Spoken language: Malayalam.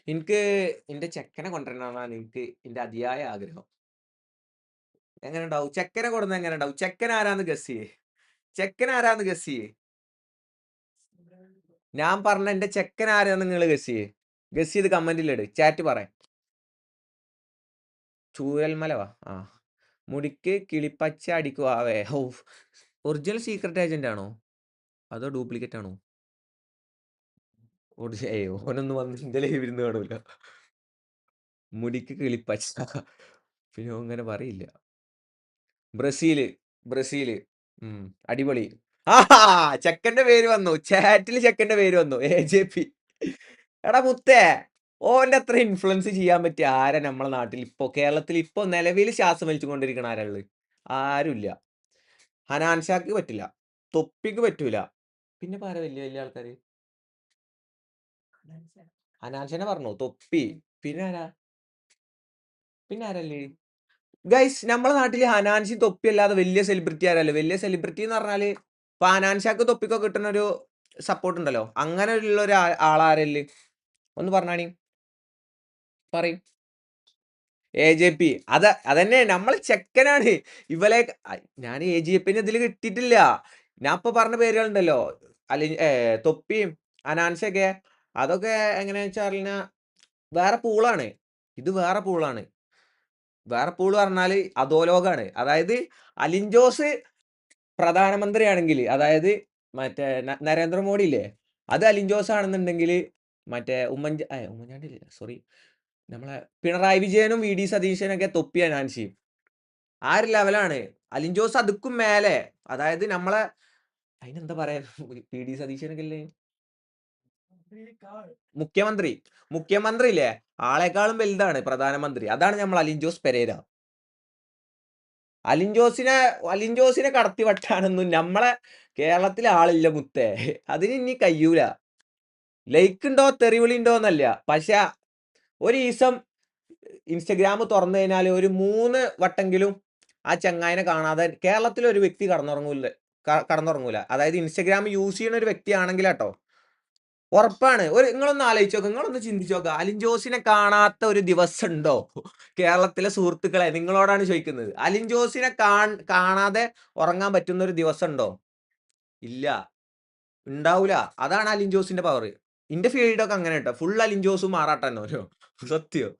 എനിക്ക് എന്റെ ചെക്കനെ കൊണ്ടുവരണമെന്നാണ് എന്റെ അതിയായ ആഗ്രഹം. എങ്ങനെണ്ടാവും? ചെക്കനെ കൊണ്ടുവന്നാ എങ്ങനെണ്ടാവും? ചെക്കൻ ആരാന്ന് ഗസ് ചെയ്യ്. ചെക്കൻ ആരാന്ന് ഗസ് ചെയ്യ്. ഞാൻ പറഞ്ഞ എന്റെ ചെക്കൻ ആരാന്ന് നിങ്ങള് ഗസ് ചെയ്യ്. ഗസ് ചെയ്ത് കമന്റിലിട്. ചാറ്റ് പറ. ചൂരൽമല വാ. ആ. മുടിക്ക് കിളിപ്പച്ച അടിക്ക് വാവേ. ഔ! ഒറിജിനൽ സീക്രട്ട് ഏജന്റ് ആണോ? അതോ ഡ്യൂപ്ലിക്കേറ്റ് ആണോ? ഏയ് ഓനൊന്നും വന്ന് ഇന്റെ ലൈവിലിരുന്ന് കാണൂല. മുടിക്ക് കിളിപ്പച്ച. പിന്നെ ഓൻ ഇങ്ങനെ പറയില്ല. ബ്രസീല്. ബ്രസീല്. അടിപൊളി. ആഹാ! ചെക്കന്റെ പേര് വന്നു. ചാറ്റില് ചെക്കന്റെ പേര് വന്നു. എജെപി. എടാ മുത്തേ, ഓന്റെ അത്ര ഇൻഫ്ലുവൻസ് ചെയ്യാൻ പറ്റിയ ആരാ നമ്മളെ നാട്ടിൽ ഇപ്പൊ കേരളത്തിൽ ഇപ്പൊ നിലവിൽ ശ്വാസം വലിച്ചുകൊണ്ടിരിക്കണ ആരാ ഉള്ളത്? ആരുല്ല. ഹനാൻ ഷാക്ക് പറ്റില്ല. തൊപ്പിക്ക് പറ്റൂല. പിന്നെ ഇപ്പൊ ആരാ വല്യ വല്യ ആൾക്കാര്? ഹനാൻ ഷാനെ പറഞ്ഞു. തൊപ്പി. പിന്നെ ആരാ? പിന്നെ ആരല്ലേ? ഗൈസ് നമ്മളെ നാട്ടില് ഹനാൻഷി തൊപ്പി അല്ലാതെ വലിയ സെലിബ്രിറ്റി ആരല്ലേ? വലിയ സെലിബ്രിറ്റി എന്ന് പറഞ്ഞാല് ഇപ്പൊ ഹനാൻ ഷാക്ക് തൊപ്പിക്കൊക്കെ കിട്ടുന്ന ഒരു സപ്പോർട്ട് ഉണ്ടല്ലോ. അങ്ങനെയുള്ള ഒരു ആളാരല്? ഒന്ന് പറഞ്ഞാണി. പറയ്. എജെപി. അതന്നെ നമ്മളെ ചെക്കനാണ്. ഇവലെ ഞാൻ എജെപിനെ ഇതില് കിട്ടിയിട്ടില്ല. ഞാൻ ഇപ്പൊ പറഞ്ഞ പേരുകളുണ്ടല്ലോ. തൊപ്പിയും ഹനാൻഷൊക്കെ അതൊക്കെ എങ്ങനെയാന്ന് വെച്ച് പറഞ്ഞാ വേറെ പൂളാണ്. ഇത് വേറെ പൂളാണ്. വേറെ പൂള് പറഞ്ഞാല് അധോലോകാണ്. അതായത് അലിൻ ജോസ് പ്രധാനമന്ത്രിയാണെങ്കില് അതായത് മറ്റേ നരേന്ദ്രമോദി ഇല്ലേ? അത് അലിൻ ജോസ് ആണെന്നുണ്ടെങ്കില് മറ്റേ ഉമ്മൻചാണ്ടി അല്ല സോറി നമ്മളെ പിണറായി വിജയനും വി ഡി സതീശനൊക്കെ തൊപ്പി ഹനാൻഷിയും. ആ ഒരു ലെവലാണ്. അലിൻ ജോസ് അതുക്കും മേലെ. അതായത് നമ്മളെ അയിനെന്താ പറയാ വി ഡി സതീശനൊക്കെല്ലേ മുഖ്യമന്ത്രി. മുഖ്യമന്ത്രി ഇല്ലേ? ആളെക്കാളും വലുതാണ് പ്രധാനമന്ത്രി. അതാണ് നമ്മളെ അലിൻ ജോസ് പെരേര. അലിൻ ജോസിനെ അലിൻ ജോസിനെ കടത്തി വെട്ടാനൊന്നും നമ്മളെ കേരളത്തില് ആളില്ല മുത്തേ. അതിന് ഇനി കയ്യൂല. ലൈക്ക് ഉണ്ടോ തെറിവിളി ഉണ്ടോന്നല്ല. പക്ഷെ ഒരീസം ഇൻസ്റ്റഗ്രാം തുറന്നു കഴിഞ്ഞാല് ഒരു 3 വട്ടെങ്കിലും ആ ചങ്ങായിനെ കാണാതെ കേരളത്തിലെ ഒരു വ്യക്തി കടന്നുറങ്ങൂല. അതായത് ഇൻസ്റ്റഗ്രാം യൂസ് ചെയ്യുന്ന ഒരു വ്യക്തിയാണെങ്കിലാട്ടോ. ഉറപ്പാണ്. നിങ്ങളൊന്ന് ആലോചിച്ചോക്ക്. നിങ്ങളൊന്ന് ചിന്തിച്ചോക്ക്. അലിൻ ജോസിനെ കാണാത്ത ഒരു ദിവസം ഉണ്ടോ? കേരളത്തിലെ സുഹൃത്തുക്കളെ നിങ്ങളോടാണ് ചോദിക്കുന്നത്. അലിൻ ജോസിനെ കാണാതെ ഉറങ്ങാൻ പറ്റുന്ന ഒരു ദിവസം ഉണ്ടോ? ഇല്ല. ഉണ്ടാവൂല. അതാണ് അലിൻ ജോസിന്റെ പവറ്. ഇന്റെ ഫീൽഡൊക്കെ അങ്ങനെ ട്ടോ. ഫുൾ അലിൻ ജോസും ആറാട്ടന്നോരോ. സത്യം.